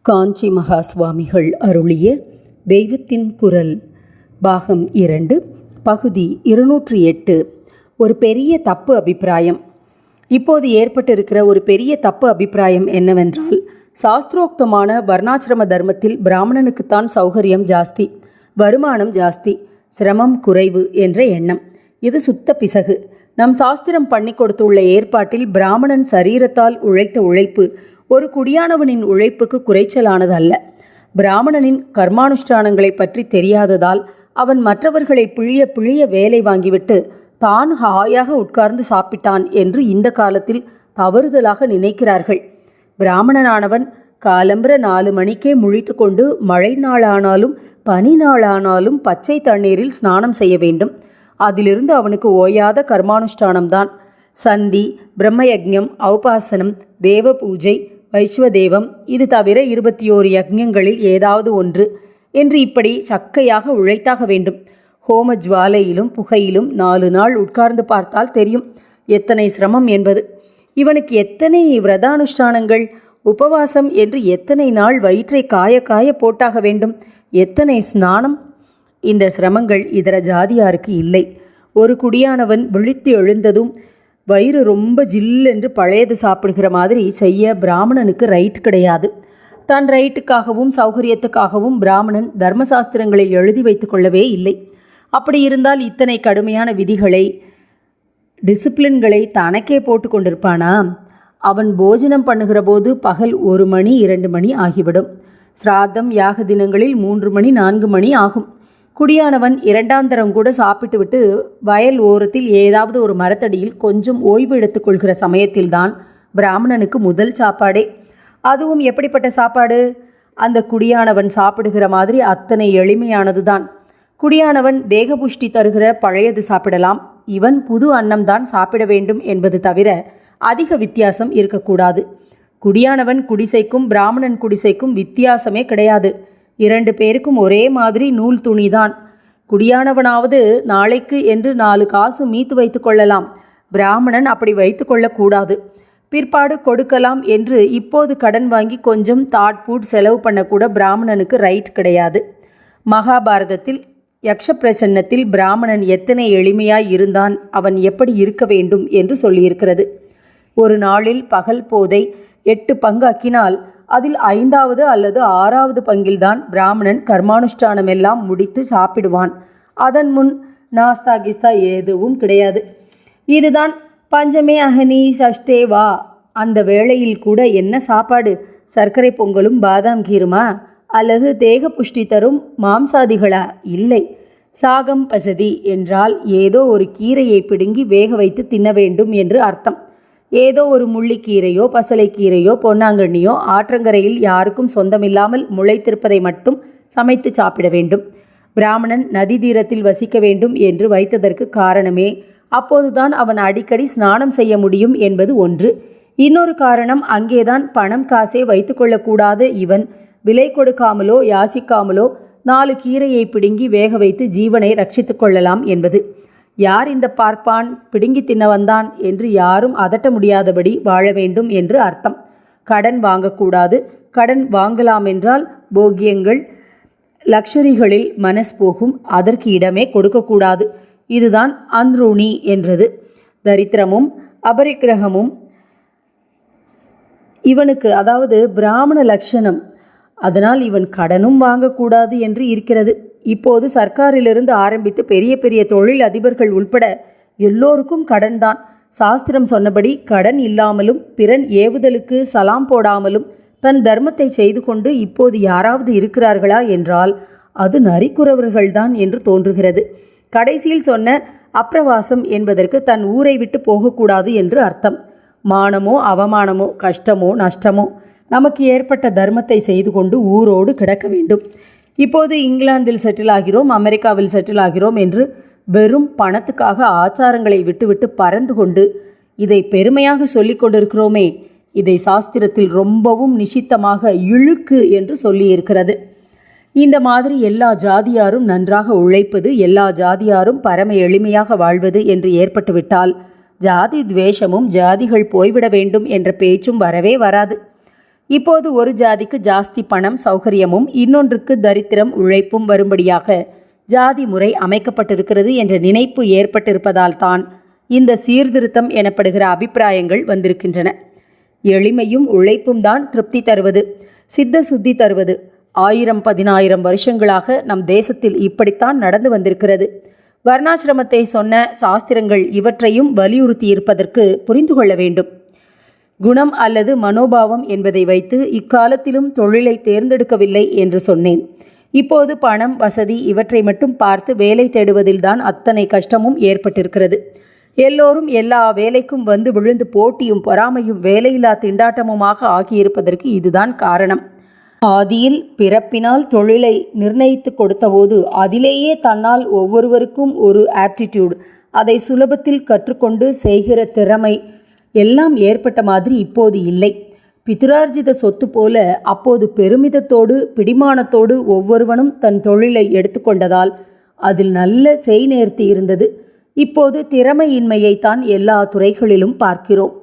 காஞ்சி மகா சுவாமிகள் அருளிய தெய்வத்தின் குரல் பாகம் 2 பகுதி 208. ஒரு பெரிய தப்பு அபிப்பிராயம். இப்போது ஏற்பட்டிருக்கிற ஒரு பெரிய தப்பு அபிப்பிராயம் என்னவென்றால், சாஸ்திரோக்தமான வர்ணாசிரம தர்மத்தில் பிராமணனுக்குத்தான் சௌகரியம் ஜாஸ்தி, வருமானம் ஜாஸ்தி, சிரமம் குறைவு என்ற எண்ணம். இது சுத்த பிசகு. நம் சாஸ்திரம் பண்ணி கொடுத்துள்ள ஏற்பாட்டில் பிராமணன் சரீரத்தால் உழைத்த உழைப்பு ஒரு குடியானவனின் உழைப்புக்கு குறைச்சலானது அல்ல. பிராமணனின் கர்மானுஷ்டானங்களை பற்றி தெரியாததால் அவன் மற்றவர்களை பிழிய பிழிய வேலை வாங்கிவிட்டு தான் ஹாயாக உட்கார்ந்து சாப்பிட்டான் என்று இந்த காலத்தில் தவறுதலாக நினைக்கிறார்கள். பிராமணனானவன் காலம்பர 4 மணிக்கே முழித்து கொண்டு மழை நாளானாலும் பனி நாளானாலும் பச்சை தண்ணீரில் ஸ்நானம் செய்ய வேண்டும். அதிலிருந்து அவனுக்கு ஓயாத கர்மானுஷ்டானம்தான். சந்தி, பிரம்மயஜ்ஞம், ஔபாசனம், தேவ பூஜை, வைஸ்வதேவம், இது தவிர 21 யஜ்ஞங்களில் ஏதாவது ஒன்று என்று இப்படி சக்கையாக உழைத்தாக வேண்டும். ஹோம ஜுவாலையிலும் புகையிலும் 4 நாள் உட்கார்ந்து பார்த்தால் தெரியும் எத்தனை சிரமம் என்பது. இவனுக்கு எத்தனை விரதானுஷ்டானங்கள், உபவாசம் என்று எத்தனை நாள் வயிற்றை காய காய போட்டாக வேண்டும், எத்தனை ஸ்நானம். இந்த சிரமங்கள் இதர ஜாதியாருக்கு இல்லை. ஒரு குடியானவன் விழித்து எழுந்ததும் வயிறு ரொம்ப ஜில்லென்று பழையது சாப்பிடுகிற மாதிரி செய்ய பிராமணனுக்கு ரைட் கிடையாது. தன் ரைட்டுக்காகவும் சௌகரியத்துக்காகவும் பிராமணன் தர்மசாஸ்திரங்களை எழுதி வைத்து கொள்ளவே இல்லை. அப்படி இருந்தால் இத்தனை கடுமையான விதிகளை, டிசிப்ளின்களை தனக்கே போட்டு கொண்டிருப்பானா? அவன் போஜனம் பண்ணுகிற போது பகல் 1 மணி 2 மணி ஆகிவிடும். சிராத்தம் யாக தினங்களில் 3 மணி 4 மணி ஆகும். குடியானவன் 2ஆம் தரம் கூட சாப்பிட்டு விட்டு வயல் ஓரத்தில் ஏதாவது ஒரு மரத்தடியில் கொஞ்சம் ஓய்வு எடுத்துக்கொள்கிற சமயத்தில்தான் பிராமணனுக்கு முதல் சாப்பாடே. அதுவும் எப்படிப்பட்ட சாப்பாடு? அந்த குடியானவன் சாப்பிடுகிற மாதிரி அத்தனை எளிமையானது தான். குடியானவன் தேகபுஷ்டி தருகிற பழையது சாப்பிடலாம், இவன் புது அன்னம்தான் சாப்பிட வேண்டும் என்பது தவிர அதிக வித்தியாசம் இருக்கக்கூடாது. குடியானவன் குடிசைக்கும் பிராமணன் குடிசைக்கும் வித்தியாசமே கிடையாது. 2 பேருக்கும் ஒரே மாதிரி நூல் துணிதான். குடியானவனாவது நாளைக்கு என்று 4 காசு மீத்து வைத்து கொள்ளலாம். பிராமணன் அப்படி வைத்து கொள்ளக்கூடாது. பிற்பாடு கொடுக்கலாம் என்று இப்போது கடன் வாங்கி கொஞ்சம் தாட்பூட் செலவு பண்ணக்கூட பிராமணனுக்கு ரைட் கிடையாது. மகாபாரதத்தில் யக்ஷப்பிரசன்னத்தில் பிராமணன் எத்தனை எளிமையாய் இருந்தான், அவன் எப்படி இருக்க வேண்டும் என்று சொல்லியிருக்கிறது. ஒரு நாளில் பகல் போதை 8 பங்காக்கினால் அதில் 5வது அல்லது 6வது பங்கில்தான் பிராமணன் கர்மானுஷ்டானமெல்லாம் முடித்து சாப்பிடுவான். அதன் முன் நாஸ்தா கிஸ்தா எதுவும் கிடையாது. இதுதான் பஞ்சமே அகனி சஷ்டே வா. அந்த வேளையில் கூட என்ன சாப்பாடு? சர்க்கரை பொங்கலும் பாதாம் கீருமா? அல்லது தேக புஷ்டி தரும் மாம்சாதிகளா? இல்லை. சாகம் பசதி என்றால் ஏதோ ஒரு கீரையை பிடுங்கி வேக வைத்து தின்ன வேண்டும் என்று அர்த்தம். ஏதோ ஒரு முள்ளிக்கீரையோ பசலைக்கீரையோ பொன்னாங்கண்ணியோ ஆற்றங்கரையில் யாருக்கும் சொந்தமில்லாமல் முளைத்திருப்பதை மட்டும் சமைத்து சாப்பிட வேண்டும். பிராமணன் நதி தீரத்தில் வசிக்க வேண்டும் என்று வைத்ததற்கு காரணமே அப்போதுதான் அவன் அடிக்கடி ஸ்நானம் செய்ய முடியும் என்பது ஒன்று. இன்னொரு காரணம், அங்கேதான் பணம் காசே வைத்து கொள்ளக்கூடாத இவன் விலை கொடுக்காமலோ யாசிக்காமலோ 4 கீரையை பிடுங்கி வேக வைத்து ஜீவனை ரட்சித்து கொள்ளலாம் என்பது. யார் இந்த பார்ப்பான், பிடுங்கி தின்ன வந்தான் என்று யாரும் அதட்ட முடியாதபடி வாழ வேண்டும் என்று அர்த்தம். கடன் வாங்கக்கூடாது. கடன் வாங்கலாமென்றால் போக்கியங்கள், லக்ஷரிகளில் மனஸ் போகும். அதற்கு இடமே கொடுக்கக்கூடாது. இதுதான் அந்ரூணி என்றது. தரித்திரமும் அபரிக்கிரகமும் இவனுக்கு, அதாவது பிராமண லட்சணம். அதனால் இவன் கடனும் வாங்கக்கூடாது என்று இருக்கிறது. இப்போது சர்க்காரிலிருந்து ஆரம்பித்து பெரிய பெரிய தொழில் அதிபர்கள் உள்பட எல்லோருக்கும் கடன் தான். சாஸ்திரம் சொன்னபடி கடன் இல்லாமலும் பிறன் ஏவுதலுக்கு சலாம் போடாமலும் தன் தர்மத்தை செய்து கொண்டு இப்போது யாராவது இருக்கிறார்களா என்றால் அது நரிக்குறவர்கள்தான் என்று தோன்றுகிறது. கடைசியில் சொன்ன அப்பிரவாசம் என்பதற்கு தன் ஊரை விட்டு போகக்கூடாது என்று அர்த்தம். மானமோ அவமானமோ கஷ்டமோ நஷ்டமோ நமக்கு ஏற்பட்ட தர்மத்தை செய்து கொண்டு ஊரோடு கிடக்க வேண்டும். இப்போது இங்கிலாந்தில் செட்டில் ஆகிறோம், அமெரிக்காவில் செட்டில் ஆகிறோம் என்று வெறும் பணத்துக்காக ஆச்சாரங்களை விட்டுவிட்டு பறந்து கொண்டு இதை பெருமையாக சொல்லி கொண்டிருக்கிறோமே, இதை சாஸ்திரத்தில் ரொம்பவும் நிஷித்தமாக இழுக்கு என்று சொல்லியிருக்கிறது. இந்த மாதிரி எல்லா ஜாதியாரும் நன்றாக உழைப்பது, எல்லா ஜாதியாரும் பரம எளிமையாக வாழ்வது என்று ஏற்பட்டுவிட்டால் ஜாதி துவேஷமும் ஜாதிகள் போய்விட வேண்டும் என்ற பேச்சும் வரவே வராது. இப்போது ஒரு ஜாதிக்கு ஜாஸ்தி பணம் சௌகரியமும் இன்னொன்றுக்கு தரித்திரம் உழைப்பும் வரும்படியாக ஜாதி முறை அமைக்கப்பட்டிருக்கிறது என்ற நினைப்பு ஏற்பட்டிருப்பதால் தான் இந்த சீர்திருத்தம் எனப்படுகிற அபிப்பிராயங்கள் வந்திருக்கின்றன. எளிமையும் உழைப்பும் தான் திருப்தி தருவது, சித்த சுத்தி தருவது. 1000-10,000 வருஷங்களாக நம் தேசத்தில் இப்படித்தான் நடந்து வந்திருக்கிறது. வர்ணாசிரமத்தை சொன்ன சாஸ்திரங்கள் இவற்றையும் வலியுறுத்தியிருப்பதற்கு புரிந்து கொள்ள வேண்டும். குணம் அல்லது மனோபாவம் என்பதை வைத்து இக்காலத்திலும் தொழிலை தேர்ந்தெடுக்கவில்லை என்று சொன்னேன். இப்போது பணம் வசதி இவற்றை மட்டும் பார்த்து வேலை தேடுவதில்தான் அத்தனை கஷ்டமும் ஏற்பட்டிருக்கிறது. எல்லோரும் எல்லா வேலைக்கும் வந்து விழுந்து போட்டியும் பொறாமையும் வேலையில்லா திண்டாட்டமுமாக ஆகியிருப்பதற்கு இதுதான் காரணம். ஆதியில் பிறப்பினால் தொழிலை நிர்ணயித்து கொடுத்தபோது அதிலேயே தன்னால் ஒவ்வொருவருக்கும் ஒரு ஆப்டிடியூட், அதை சுலபத்தில் கற்றுக்கொண்டு செய்கிற திறமை எல்லாம் ஏற்பட்ட மாதிரி இப்போது இல்லை. பிதுரார்ஜித சொத்து போல அப்போது பெருமிதத்தோடு பிடிமானத்தோடு ஒவ்வொருவனும் தன் தொழிலை எடுத்துக்கொண்டதால் அதில் நல்ல செய்நேர்த்தி இருந்தது. இப்போது திறமையின்மையைத்தான் எல்லா துறைகளிலும் பார்க்கிறோம்.